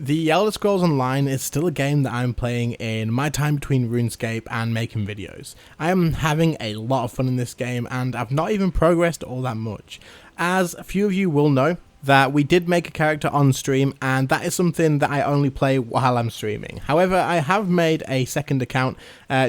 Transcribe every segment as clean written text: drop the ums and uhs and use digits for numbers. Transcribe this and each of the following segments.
The Elder Scrolls Online is still a game that I'm playing in my time between RuneScape and making videos. I am having a lot of fun in this game and I've not even progressed all that much. As a few of you will know, that we did make a character on stream, and that is something that I only play while I'm streaming. However, I have made a second account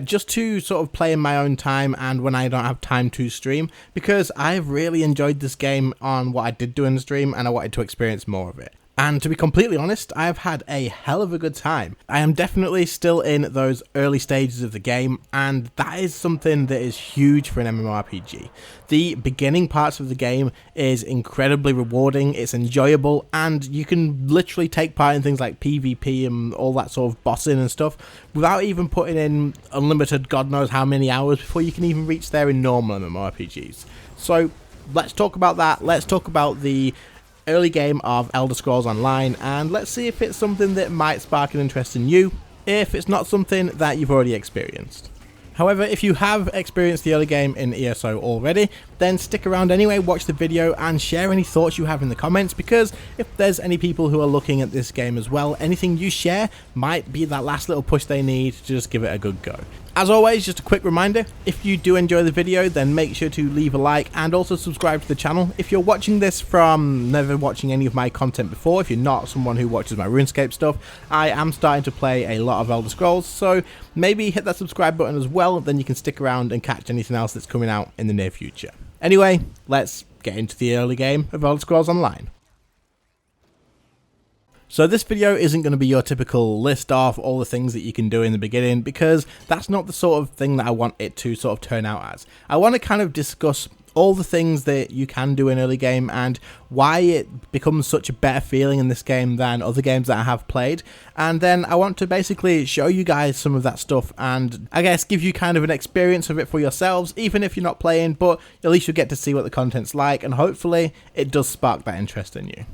just to sort of play in my own time and when I don't have time to stream, because I've really enjoyed this game on what I did do in the stream and I wanted to experience more of it. And to be completely honest, I have had a hell of a good time. I am definitely still in those early stages of the game, and that is something that is huge for an MMORPG. The beginning parts of the game is incredibly rewarding, it's enjoyable, and you can literally take part in things like PvP and all that sort of bossing and stuff without even putting in unlimited God knows how many hours before you can even reach there in normal MMORPGs. So let's talk about that. Let's talk about the early game of Elder Scrolls Online, and let's see if it's something that might spark an interest in you, if it's not something that you've already experienced. However, if you have experienced the early game in ESO already, then stick around anyway, watch the video and share any thoughts you have in the comments, because if there's any people who are looking at this game as well, anything you share might be that last little push they need to just give it a good go. As always, just a quick reminder, if you do enjoy the video, then make sure to leave a like and also subscribe to the channel. If you're watching this from never watching any of my content before, if you're not someone who watches my RuneScape stuff, I am starting to play a lot of Elder Scrolls, so maybe hit that subscribe button as well, then you can stick around and catch anything else that's coming out in the near future. Anyway, let's get into the early game of Elder Scrolls Online. So this video isn't going to be your typical list off all the things that you can do in the beginning, because that's not the sort of thing that I want it to sort of turn out as. I want to kind of discuss all the things that you can do in early game and why it becomes such a better feeling in this game than other games that I have played, and then I want to basically show you guys some of that stuff and I guess give you kind of an experience of it for yourselves, even if you're not playing, but at least you'll get to see what the content's like and hopefully it does spark that interest in you.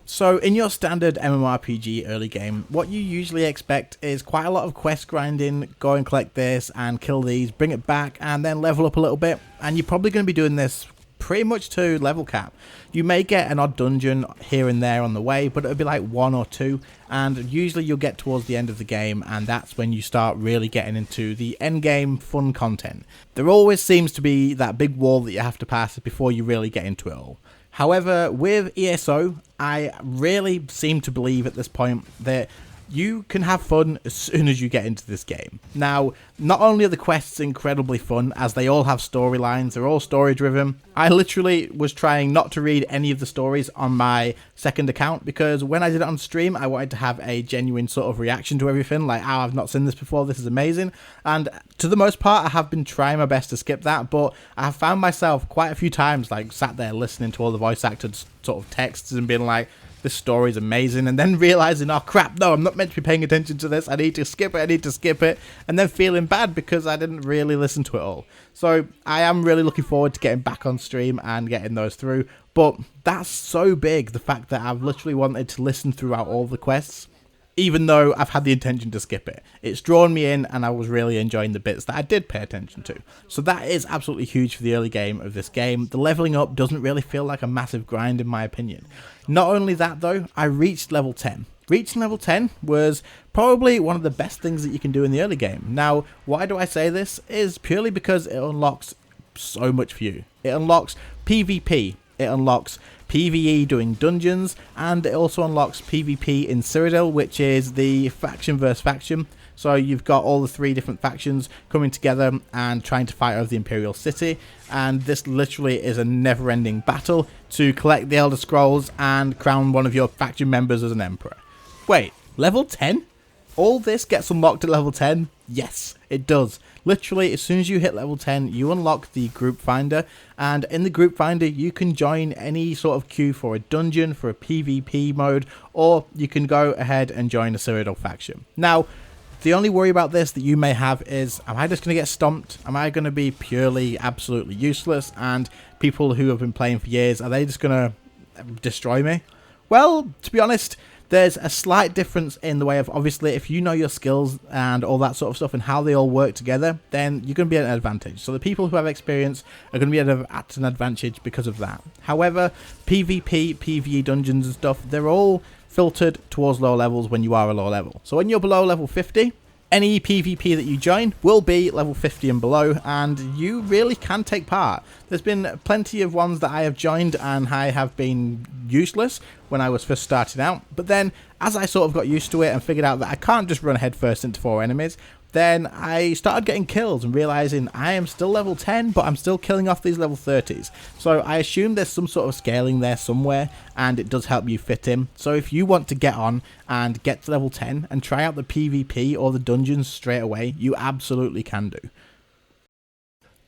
So in your standard MMORPG early game, what you usually expect is quite a lot of quest grinding, go and collect this and kill these, bring it back and then level up a little bit, and you're probably going to be doing this pretty much to level cap. You may get an odd dungeon here and there on the way, but it'll be like one or two, and usually you'll get towards the end of the game and that's when you start really getting into the end game fun content. There always seems to be that big wall that you have to pass before you really get into it all. However, with ESO, I really seem to believe at this point that you can have fun as soon as you get into this game. Now, not only are the quests incredibly fun, as they all have storylines, they're all story driven. I literally was trying not to read any of the stories on my second account, because when I did it on stream, I wanted to have a genuine sort of reaction to everything, like, oh, I've not seen this before, this is amazing. And to the most part, I have been trying my best to skip that, but I have found myself quite a few times, like, sat there listening to all the voice acted sort of texts and being like, this story's amazing, and then realizing, oh crap, no, I'm not meant to be paying attention to this, I need to skip it, and then feeling bad because I didn't really listen to it all. So I am really looking forward to getting back on stream and getting those through, but that's so big, the fact that I've literally wanted to listen throughout all the quests, even though I've had the intention to skip it. It's drawn me in and I was really enjoying the bits that I did pay attention to. So that is absolutely huge for the early game of this game. The leveling up doesn't really feel like a massive grind in my opinion. Not only that though, I reached level 10. Reaching level 10 was probably one of the best things that you can do in the early game. Now, why do I say this? Is purely because it unlocks so much for you. It unlocks PvP. It unlocks PvE doing dungeons, and it also unlocks PvP in Cyrodiil, which is the faction versus faction. So you've got all the three different factions coming together and trying to fight over the Imperial City, and this literally is a never-ending battle to collect the Elder Scrolls and crown one of your faction members as an emperor. Wait, level 10? All this gets unlocked at level 10? Yes, it does. Literally, as soon as you hit level 10, you unlock the group finder, and in the group finder, you can join any sort of queue for a dungeon, for a PvP mode, or you can go ahead and join a Cyrodiil faction. Now, the only worry about this that you may have is, am I just going to get stomped? Am I going to be purely, absolutely useless? And people who have been playing for years, are they just going to destroy me? Well, to be honest, there's a slight difference in the way of, obviously, if you know your skills and all that sort of stuff and how they all work together, then you're going to be at an advantage. So the people who have experience are going to be at an advantage because of that. However, PvP, PvE dungeons and stuff, they're all filtered towards lower levels when you are a lower level. So when you're below level 50, any PvP that you join will be level 50 and below, and you really can take part. There's been plenty of ones that I have joined and I have been useless when I was first starting out, but then as I sort of got used to it and figured out that I can't just run headfirst into 4 enemies, then I started getting kills and realizing I am still level 10, but I'm still killing off these level 30s. So I assume there's some sort of scaling there somewhere, and it does help you fit in. So if you want to get on and get to level 10 and try out the PvP or the dungeons straight away, you absolutely can do.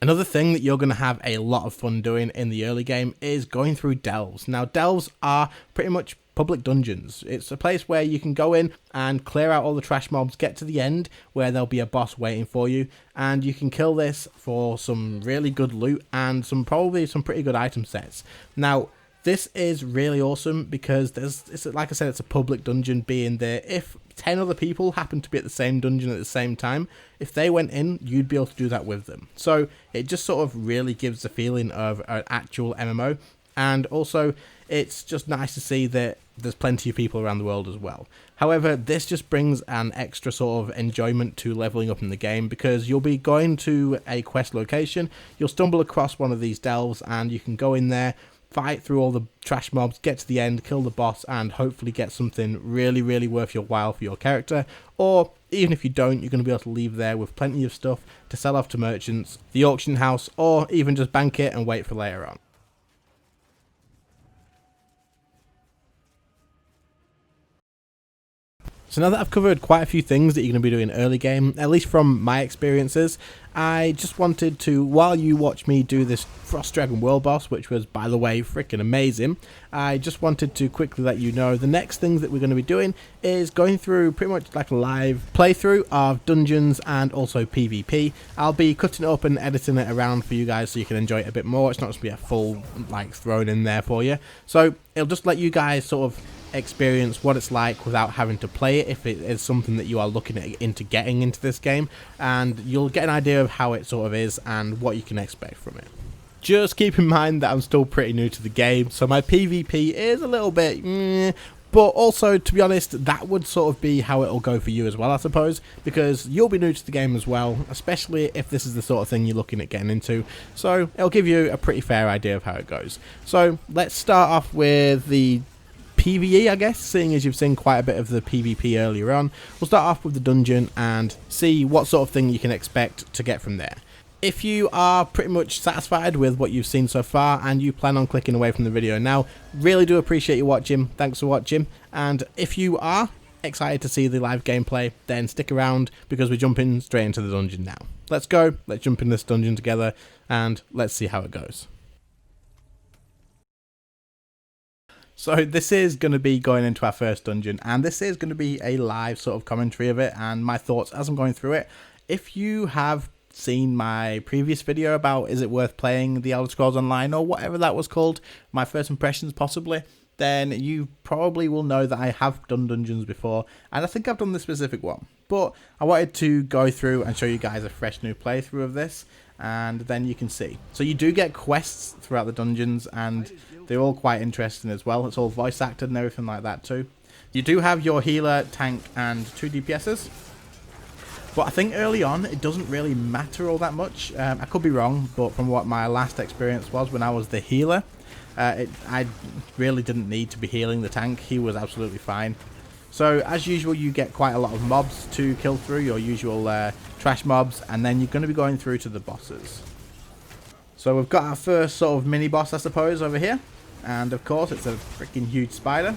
Another thing that you're going to have a lot of fun doing in the early game is going through delves. Now, delves are pretty much public dungeons. It's a place where you can go in and clear out all the trash mobs, get to the end where there'll be a boss waiting for you, and you can kill this for some really good loot and probably some pretty good item sets. Now, this is really awesome because it's like I said, it's a public dungeon, being there if 10 other people happen to be at the same dungeon at the same time, if they went in, you'd be able to do that with them. So it just sort of really gives the feeling of an actual MMO, and also it's just nice to see that there's plenty of people around the world as well. However, this just brings an extra sort of enjoyment to leveling up in the game, because you'll be going to a quest location, you'll stumble across one of these delves, and you can go in there, fight through all the trash mobs, get to the end, kill the boss, and hopefully get something really, really worth your while for your character. Or even if you don't, you're going to be able to leave there with plenty of stuff to sell off to merchants, the auction house, or even just bank it and wait for later on. So now that I've covered quite a few things that you're going to be doing early game, at least from my experiences, I just wanted to, while you watch me do this Frost Dragon World Boss, which was, by the way, freaking amazing, I just wanted to quickly let you know the next things that we're going to be doing is going through pretty much like a live playthrough of dungeons and also PvP. I'll be cutting it up and editing it around for you guys so you can enjoy it a bit more. It's not just be a full, like, thrown in there for you. So it'll just let you guys sort of experience what it's like without having to play it if it is something that you are looking into getting into this game, and you'll get an idea of how it sort of is and what you can expect from it. Just keep in mind that I'm still pretty new to the game, so my PvP is a little bit but also, to be honest, that would sort of be how it'll go for you as well, I suppose, because you'll be new to the game as well, especially if this is the sort of thing you're looking at getting into, so it'll give you a pretty fair idea of how it goes. So let's start off with the PvE, I guess, seeing as you've seen quite a bit of the PvP earlier on. We'll start off with the dungeon and see what sort of thing you can expect to get from there. If you are pretty much satisfied with what you've seen so far and you plan on clicking away from the video now, really do appreciate you watching. Thanks for watching, and if you are excited to see the live gameplay, then stick around because we're jumping straight into the dungeon now. Let's go, let's jump in this dungeon together and let's see how it goes. So this is going to be going into our first dungeon, and this is going to be a live sort of commentary of it and my thoughts as I'm going through it. If you have seen my previous video about is it worth playing the Elder Scrolls Online or whatever that was called, my first impressions possibly, then you probably will know that I have done dungeons before, and I think I've done this specific one. But I wanted to go through and show you guys a fresh new playthrough of this, and then you can see. So you do get quests throughout the dungeons, and they're all quite interesting as well. It's all voice acted and everything like that too. You do have your healer, tank, and 2 DPSs. But I think early on, it doesn't really matter all that much. I could be wrong, but from what my last experience was when I was the healer, I really didn't need to be healing the tank. He was absolutely fine. So as usual, you get quite a lot of mobs to kill through, your usual trash mobs, and then you're going to be going through to the bosses. So we've got our first sort of mini boss, I suppose, over here. And of course, it's a freaking huge spider.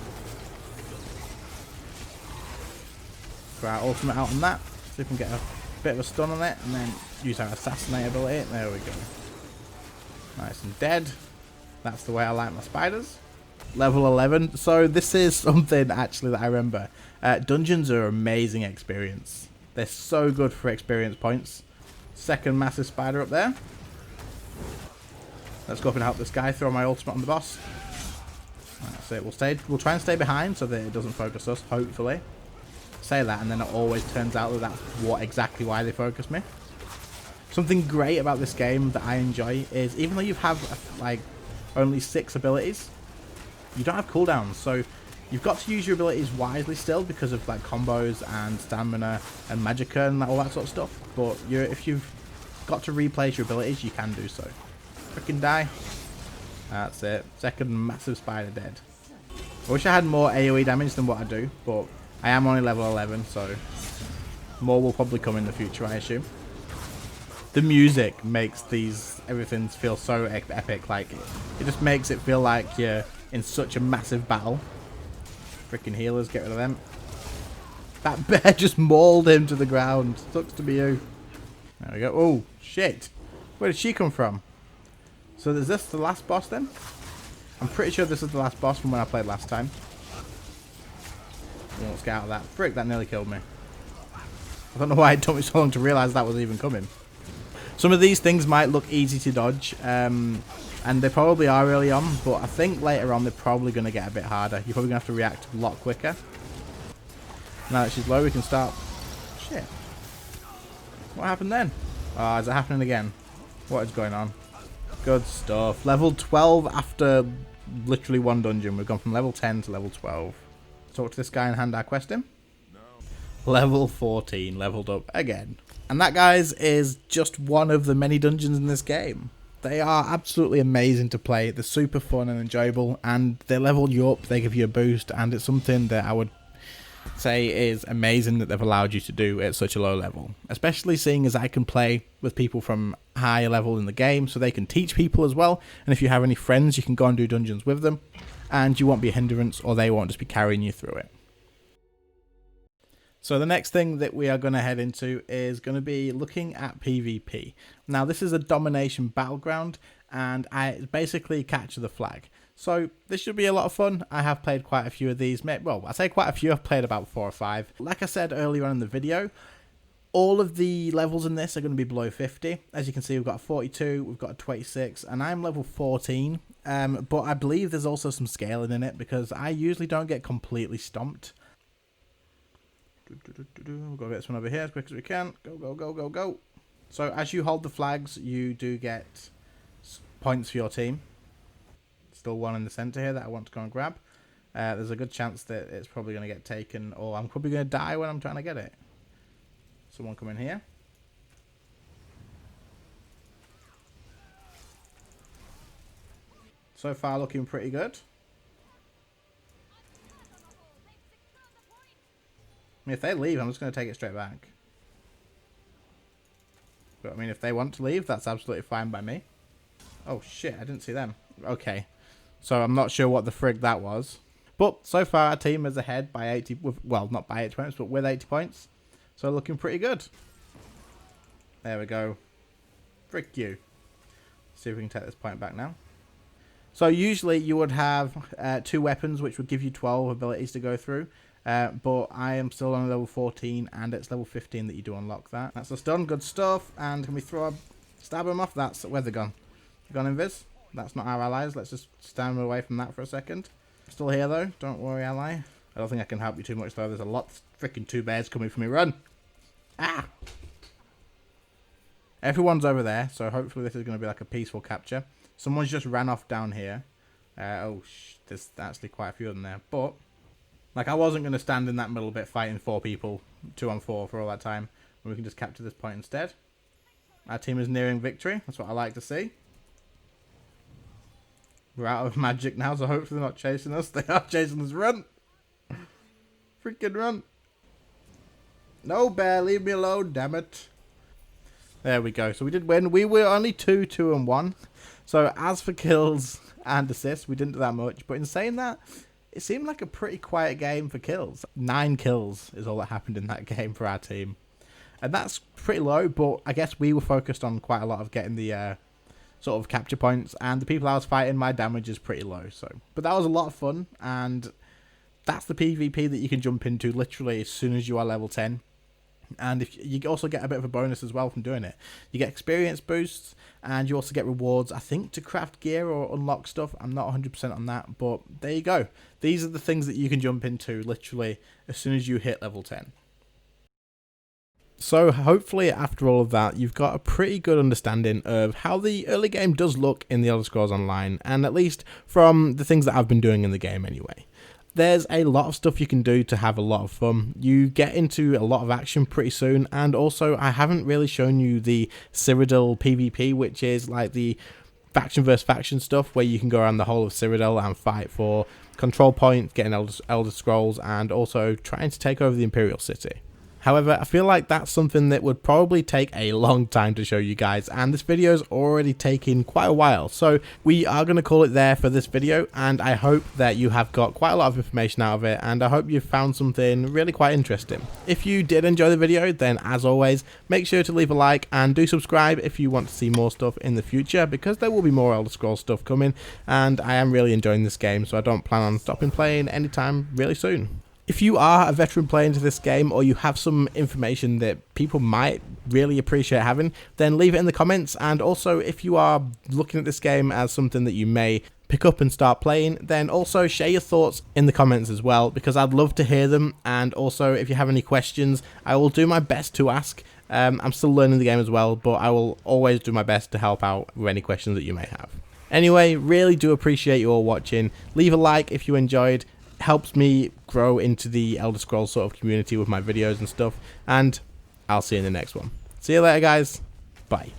Throw our ultimate out on that. See if we can get a bit of a stun on it, and then use our assassinate ability. There we go. Nice and dead. That's the way I like my spiders. Level 11. So this is something actually that I remember. Dungeons are an amazing experience. They're so good for experience points. Second massive spider up there. Let's go up and help this guy throw my ultimate on the boss. That's it. We'll try and stay behind so that it doesn't focus us, hopefully. Say that, and then it always turns out that that's exactly why they focus me. Something great about this game that I enjoy is even though you have like only 6 abilities, you don't have cooldowns. So You've got to use your abilities wisely still because of like combos and stamina and magicka and all that sort of stuff. But if you've got to replace your abilities, you can do so. Freaking die. That's it. Second massive spider dead. I wish I had more AoE damage than what I do, but I am only level 11, so more will probably come in the future, I assume. The music makes everything feel so epic. Like it just makes it feel like you're in such a massive battle. Freaking healers, get rid of them. That bear just mauled him to the ground. Sucks to be you. There we go. Oh, shit. Where did she come from? So is this the last boss then? I'm pretty sure this is the last boss from when I played last time. Let's get out of that. Frick, that nearly killed me. I don't know why it took me so long to realise that was even coming. Some of these things might look easy to dodge. And they probably are early on, but I think later on they're probably going to get a bit harder. You're probably going to have to react a lot quicker. Now that she's low, we can start. Shit. What happened then? Oh, is it happening again? What is going on? Good stuff. Level 12 after literally one dungeon. We've gone from level 10 to level 12. Talk to this guy and hand our quest in. No. Level 14. Leveled up again. And that, guys, is just one of the many dungeons in this game. They are absolutely amazing to play. They're super fun and enjoyable, and they level you up, they give you a boost, and it's something that I would say is amazing that they've allowed you to do at such a low level. Especially seeing as I can play with people from higher level in the game, so they can teach people as well, and if you have any friends, you can go and do dungeons with them, and you won't be a hindrance, or they won't just be carrying you through it. So the next thing that we are going to head into is going to be looking at PvP. Now this is a domination battleground, and I basically capture the flag. So this should be a lot of fun. I have played quite a few of these. Well, I say quite a few. I've played about 4 or 5. Like I said earlier on in the video, all of the levels in this are going to be below 50. As you can see, we've got a 42, we've got a 26, and I'm level 14. But I believe there's also some scaling in it because I usually don't get completely stomped. We'll go get this one over here as quick as we can. Go, go, go, go, go. So as you hold the flags, you do get points for your team. Still one in the center here that I want to go and grab. There's a good chance that it's probably going to get taken, or I'm probably going to die when I'm trying to get it. Someone come in here. So far looking pretty good. I mean, if they leave, I'm just going to take it straight back. But I mean, if they want to leave, that's absolutely fine by me. Oh shit, I didn't see them. Okay. So I'm not sure what the frig that was. But so far our team is ahead by 80, well, not by 80 points, but with 80 points. So looking pretty good. There we go. Frick you. See if we can take this point back now. So usually you would have 2 weapons, which would give you 12 abilities to go through. But I am still on level 14, and it's level 15 that you do unlock that. That's us done. Good stuff. And can we stab them off? That's where they're gone. They're gone invis. That's not our allies. Let's just stand away from that for a second. Still here though. Don't worry, ally. I don't think I can help you too much though. There's a lot of freaking 2 bears coming for me. Run! Ah! Everyone's over there, so hopefully this is going to be like a peaceful capture. Someone's just ran off down here. There's actually quite a few of them there, but like, I wasn't going to stand in that middle bit fighting 4 people, 2 on 4 for all that time. We can just capture this point instead. Our team is nearing victory. That's what I like to see. We're out of magic now, so hopefully they're not chasing us. They are chasing us. Run! Freaking run! No, bear, leave me alone, damn it. There we go. So we did win. We were only 2, 2 and 1. So as for kills and assists, we didn't do that much. But in saying that, it seemed like a pretty quiet game for kills. 9 kills is all that happened in that game for our team. And that's pretty low, but I guess we were focused on quite a lot of getting the sort of capture points. And the people I was fighting, my damage is pretty low. But that was a lot of fun, and that's the PvP that you can jump into literally as soon as you are level 10. And if you also get a bit of a bonus as well from doing it. You get experience boosts, and you also get rewards, I think, to craft gear or unlock stuff. I'm not 100% on that, but there you go. These are the things that you can jump into literally as soon as you hit level 10. So hopefully after all of that, you've got a pretty good understanding of how the early game does look in the Elder Scrolls Online, and at least from the things that I've been doing in the game anyway. there's a lot of stuff you can do to have a lot of fun. You get into a lot of action pretty soon, and also I haven't really shown you the Cyrodiil PvP, which is like the faction versus faction stuff where you can go around the whole of Cyrodiil and fight for control points, getting Elder Scrolls, and also trying to take over the Imperial City. However, I feel like that's something that would probably take a long time to show you guys, and this video's already taken quite a while, so we are going to call it there for this video, and I hope that you have got quite a lot of information out of it, and I hope you've found something really quite interesting. If you did enjoy the video, then as always, make sure to leave a like, and do subscribe if you want to see more stuff in the future, because there will be more Elder Scrolls stuff coming, and I am really enjoying this game, so I don't plan on stopping playing anytime really soon. If you are a veteran player into this game, or you have some information that people might really appreciate having, then leave it in the comments. And also, if you are looking at this game as something that you may pick up and start playing, then also share your thoughts in the comments as well, because I'd love to hear them. And also, if you have any questions, I will do my best to ask. I'm still learning the game as well, but I will always do my best to help out with any questions that you may have. Anyway, really do appreciate you all watching. Leave a like if you enjoyed. Helps me grow into the Elder Scrolls sort of community with my videos and stuff, and I'll see you in the next one. See you later, guys. Bye.